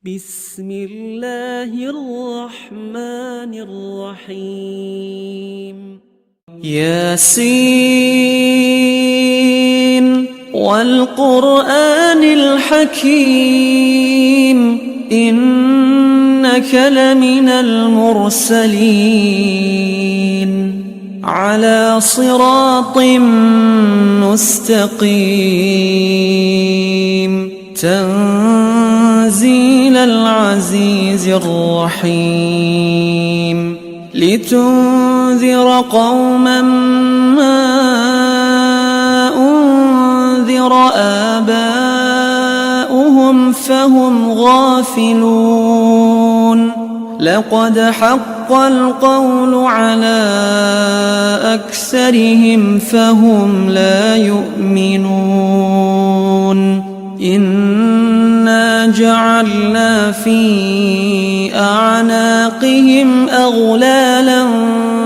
بسم الله الرحمن الرحيم ياسين والقرآن الحكيم إنك لمن المرسلين على صراط مستقيم تنزيل العزيز الرحيم لتنذر قوما ما أنذر آباؤهم فهم غافلون لقد حق القول على أكثرهم فهم لا يؤمنون إنا جعلنا في أعناقهم أغلالا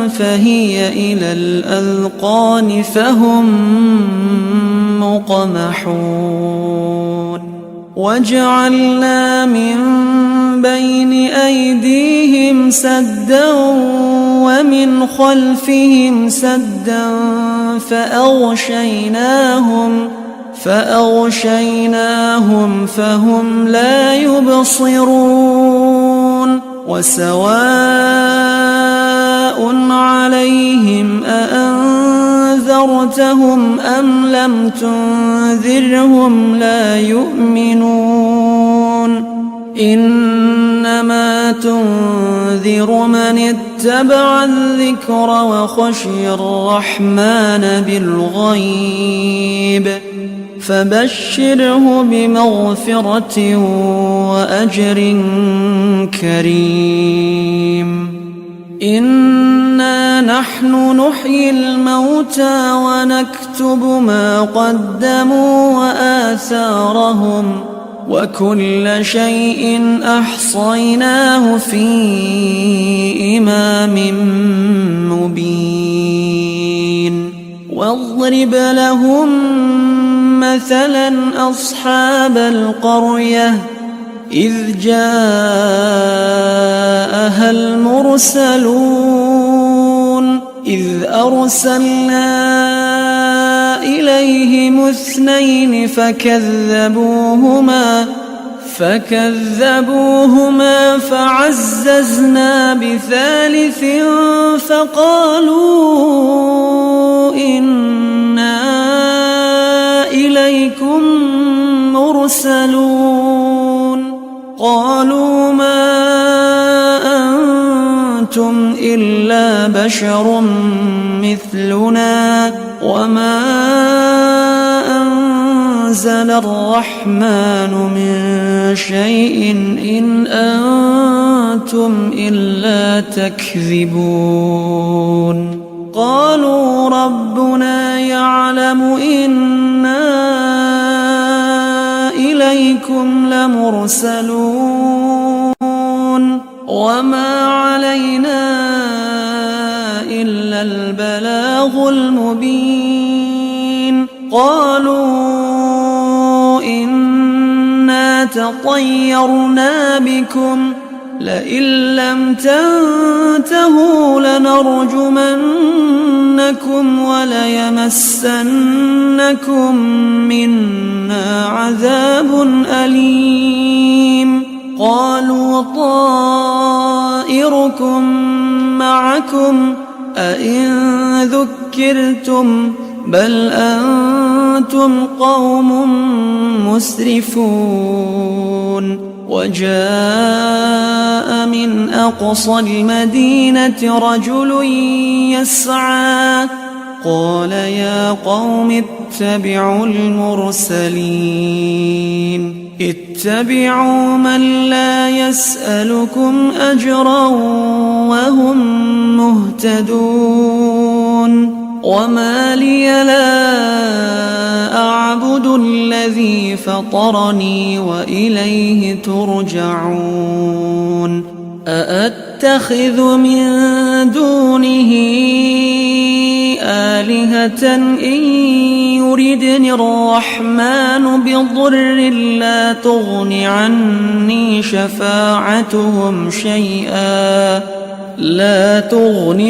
فهي إلى الأذقان فهم مقمحون وجعلنا من بين أيديهم سدا ومن خلفهم سدا فأغشيناهم فهم لا يبصرون وسواء عليهم أأنذرتهم أم لم تنذرهم لا يؤمنون إنما تنذر من اتبع الذكر وخشي الرحمن بالغيب فبشره بمغفرة وأجر كريم إنا نحن نحيي الموتى ونكتب ما قدموا وآثارهم وكل شيء أحصيناه في إمام مبين واضرب لهم مثلا أصحاب القرية إذ جاءها المرسلون إذ أرسلنا إليهم اثنين فكذبوهما فعززنا بثالث فقالوا إنا إليكم مرسلون قالوا ما أنتم إلا بشر مثلنا وما أنزل الرحمن من شيء إن أنتم إلا تكذبون قالوا ربنا يعلم إنا إليكم لمرسلون وما علينا إلا البلاغ المبين قالوا إنا تطيرنا بكم لئن لم تنتهوا لنرجمنكم وليمسنكم منا عذاب أليم قالوا طائركم معكم أئن ذكرتم بل أنتم قوم مسرفون وجاء من أقصى المدينة رجل يسعى قال يا قوم اتبعوا المرسلين اتبعوا من لا يسألكم أجرا وهم مهتدون وما لي لا أعبد الذي فطرني وإليه ترجعون أأتخذ من دونه آلهة إن يردني الرحمن بضر لا تغن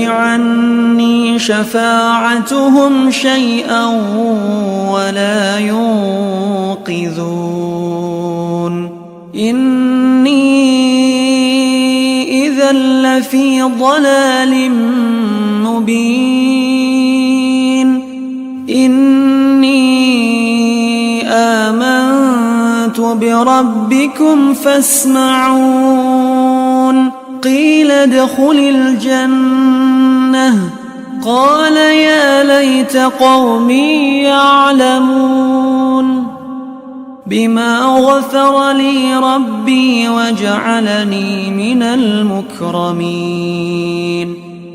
عني شفاعتهم شيئا ولا ينقذون إني إذا لفي ضلال مبين إني آمنت بربكم فاسمعون قيل ادخل الجنة قال يا ليت قومي يعلمون بما غفر لي ربي وجعلني من المكرمين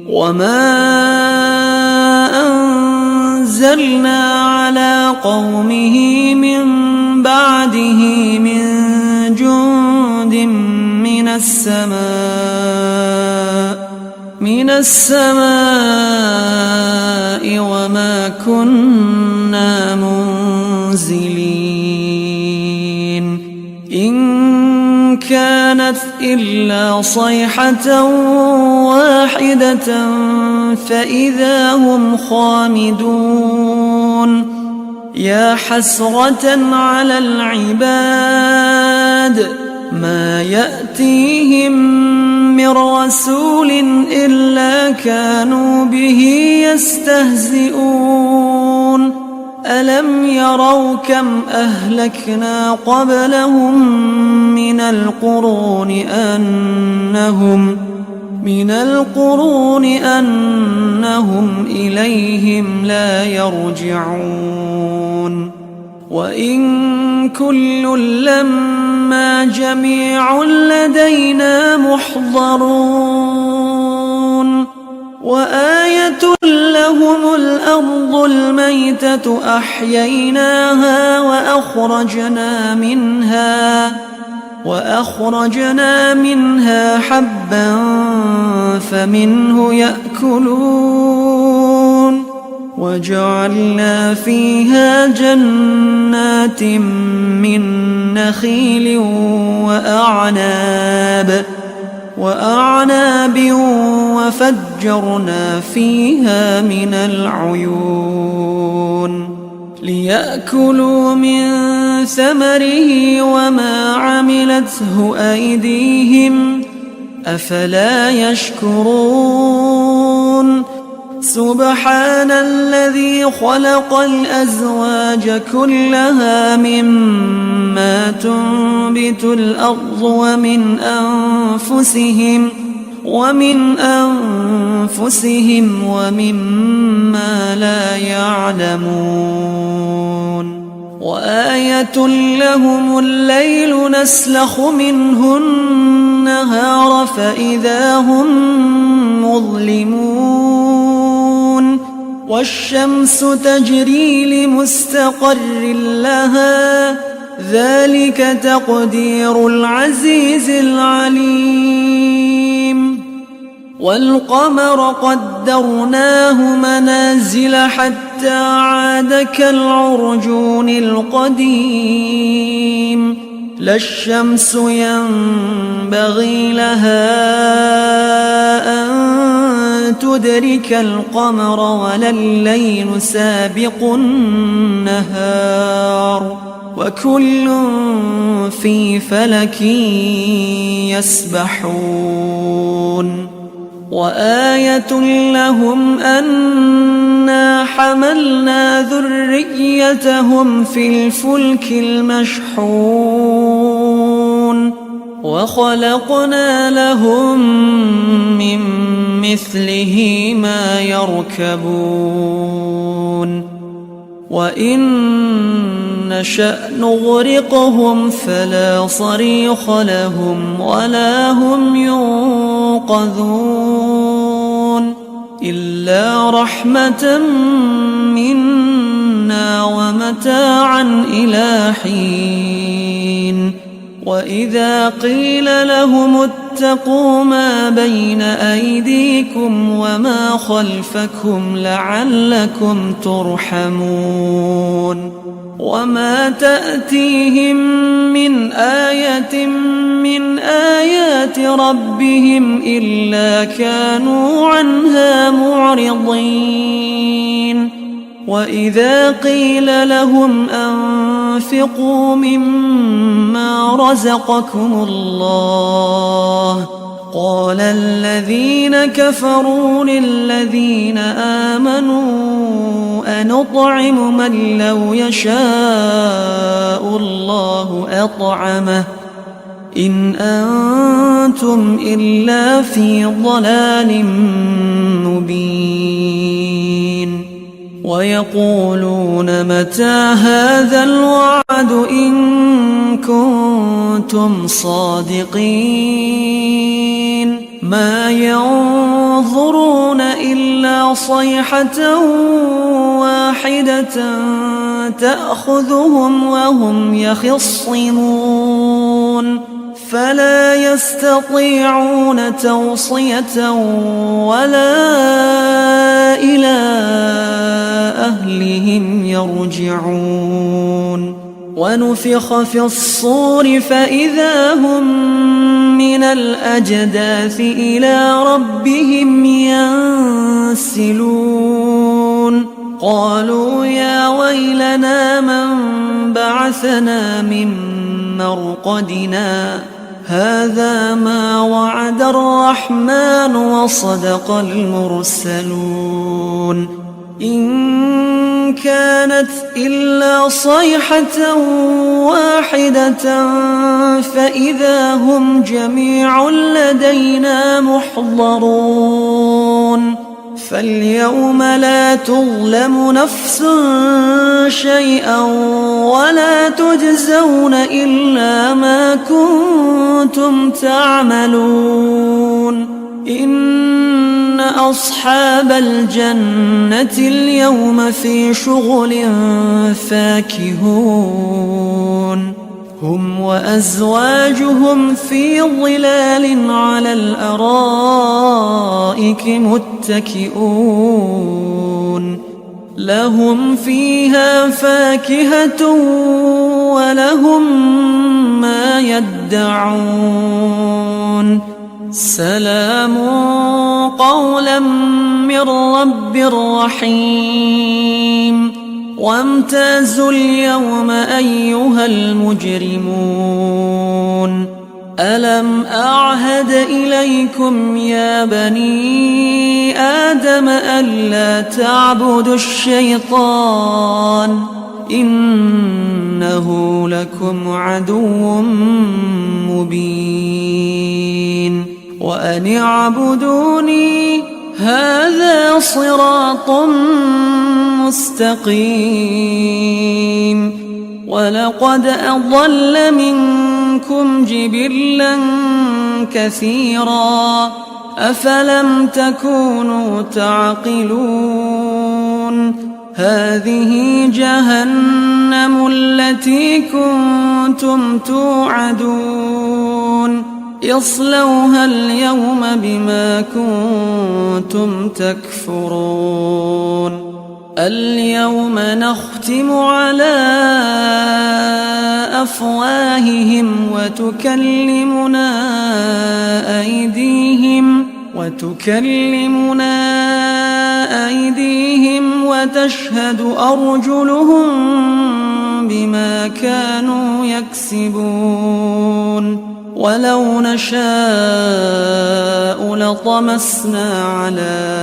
وما أنزلنا على قومه من بعده من جند من السماء وما كنا منزلين إن كانت إلا صيحة واحدة فإذا هم خامدون يا حسرة على العباد ما يأتيهم من رسول إلا كانوا به يستهزئون ألم يروا كم أهلكنا قبلهم من القرون أنهم إليهم لا يرجعون وإن كل لما جميع لدينا محضرون وآية لهم الأرض الميتة أحييناها وأخرجنا منها حبا فمنه يأكلون وجعلنا فيها جنات من نخيل وأعناب وفجرنا فيها من العيون ليأكلوا من ثمره وما عملته أيديهم أفلا يشكرون سبحان الذي خلق الأزواج كلها مما تنبت الأرض ومن أنفسهم ومما لا يعلمون وآية لهم الليل نسلخ منه النهار فإذا هم مظلمون والشمس تجري لمستقر لها ذلك تقدير العزيز العليم والقمر قدرناه منازل حتى عاد كالعرجون القديم لا الشمس ينبغي لها أن تدرك القمر ولا الليل سابق النهار وكل في فلك يسبحون وآية لهم أنا حملنا ذريتهم في الفلك المشحون وخلقنا لهم من مثله ما يركبون وإن نشأ نغرقهم فلا صريخ لهم ولا هم ينقذون إلا رحمة منا ومتاعا إلى حين وإذا قيل لهم اتقوا ما بين أيديكم وما خلفكم لعلكم ترحمون وما تأتيهم من آية من آيات ربهم إلا كانوا عنها معرضين وإذا قيل لهم أنفقوا مما رزقكم الله قال الذين كفروا للذين آمنوا أنطعم من لو يشاء الله أطعمه إن أنتم إلا في ضلال مبين ويقولون متى هذا الوعد إن كنتم صادقين ما ينظرون إلا صيحة واحدة تأخذهم وهم يخصمون فلا يستطيعون توصية ولا إلى أهلهم يرجعون ونفخ في الصور فإذا هم من الأجداث إلى ربهم ينسلون قالوا يا ويلنا من بعثنا من مرقدنا هذا ما وعد الرحمن وصدق المرسلون إن كانت إلا صيحة واحدة فإذا هم جميع لدينا محضرون فاليوم لا تظلم نفس شيئا ولا تجزون إلا ما كنتم تعملون إن أصحاب الجنة اليوم في شغل فاكهون هم وأزواجهم في ظلال على الأرائك متكئون لهم فيها فاكهة ولهم ما يدعون سلام قولا من رب رحيم وامتازوا اليوم أيها المجرمون ألم أعهد إليكم يا بني آدم ألا تعبدوا الشيطان إنه لكم عدو مبين وأن اعبدوني هذا صراط مستقيم ولقد أضل منكم جبلا كثيرا أفلم تكونوا تعقلون هذه جهنم التي كنتم توعدون اصلوها اليوم بما كنتم تكفرون اليوم نختم على أفواههم وتكلمنا أيديهم وتشهد أرجلهم بما كانوا يكسبون ولو نشاء لطمسنا على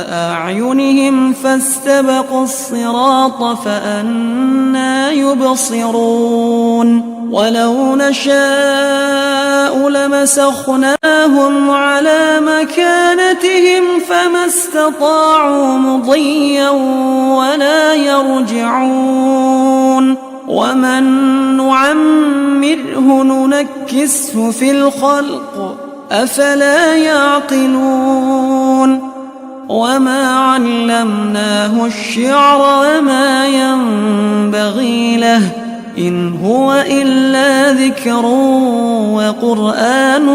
أعينهم فاستبقوا الصراط فأنى يبصرون ولو نشاء لمسخناهم على مكانتهم فما استطاعوا مضيا ولا يرجعون ومن نعمره ننكسه في الخلق أفلا يعقلون وما علمناه الشعر وما ينبغي له إن هو إلا ذكر وقرآن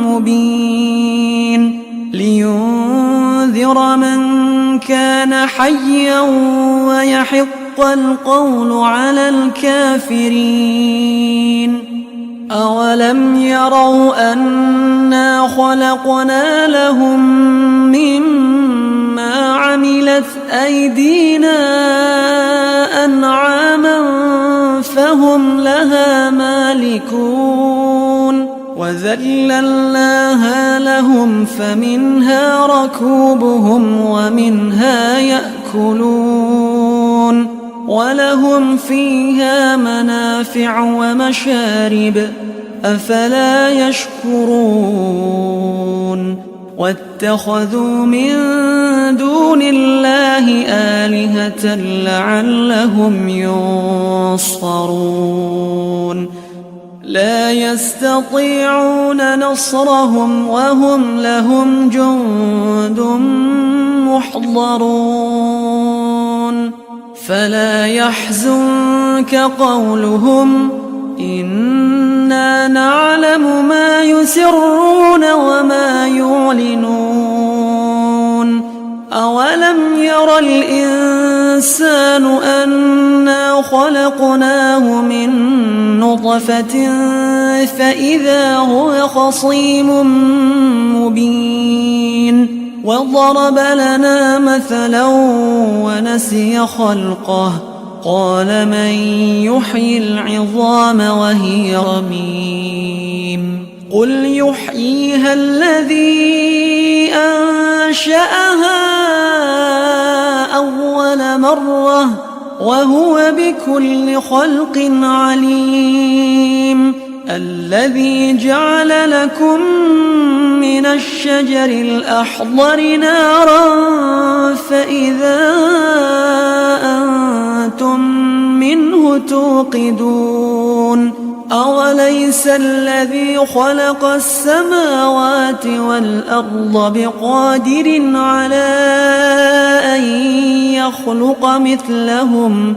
مبين لينذر من كان حيا ويحق القول على الكافرين. أولم يروا أنا خلقنا لهم مما عملت أيدينا أنعاما فهم لها مالكون وذللناها لهم فمنها ركوبهم ومنها يأكلون ولهم فيها منافع ومشارب أفلا يشكرون واتخذوا من دون الله آلهة لعلهم ينصرون لا يستطيعون نصرهم وهم لهم جند محضرون فلا يحزنك قولهم إنا نعلم ما يسرون وما يعلنون أولم ير الإنسان أنا خلقناه من نطفة فإذا هو خصيم مبين وضرب لنا مثلا ونسي خلقه قال من يحيي العظام وهي رميم قل يحييها الذي أنشأها أول مرة وهو بكل خلق عليم الذي جعل لكم من الشجر الأخضر نارا فإذا أنتم منه توقدون أوليس الذي خلق السماوات والأرض بقادر على أن يخلق مثلهم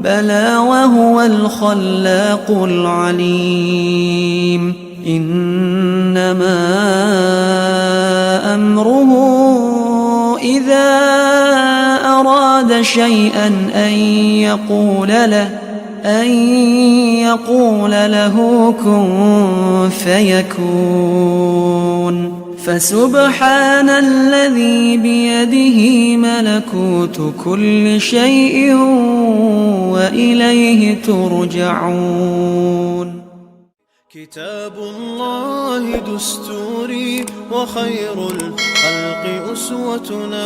بلى وهو الخلاق العليم إنما أمره إذا أراد شيئا أن يقول له كن فيكون فسبحان الذي بيده ملكوت كل شيء وإليه ترجعون. كتاب الله دستوري وخير الخلق أسوتنا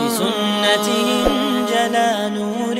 بسنته جلا نوري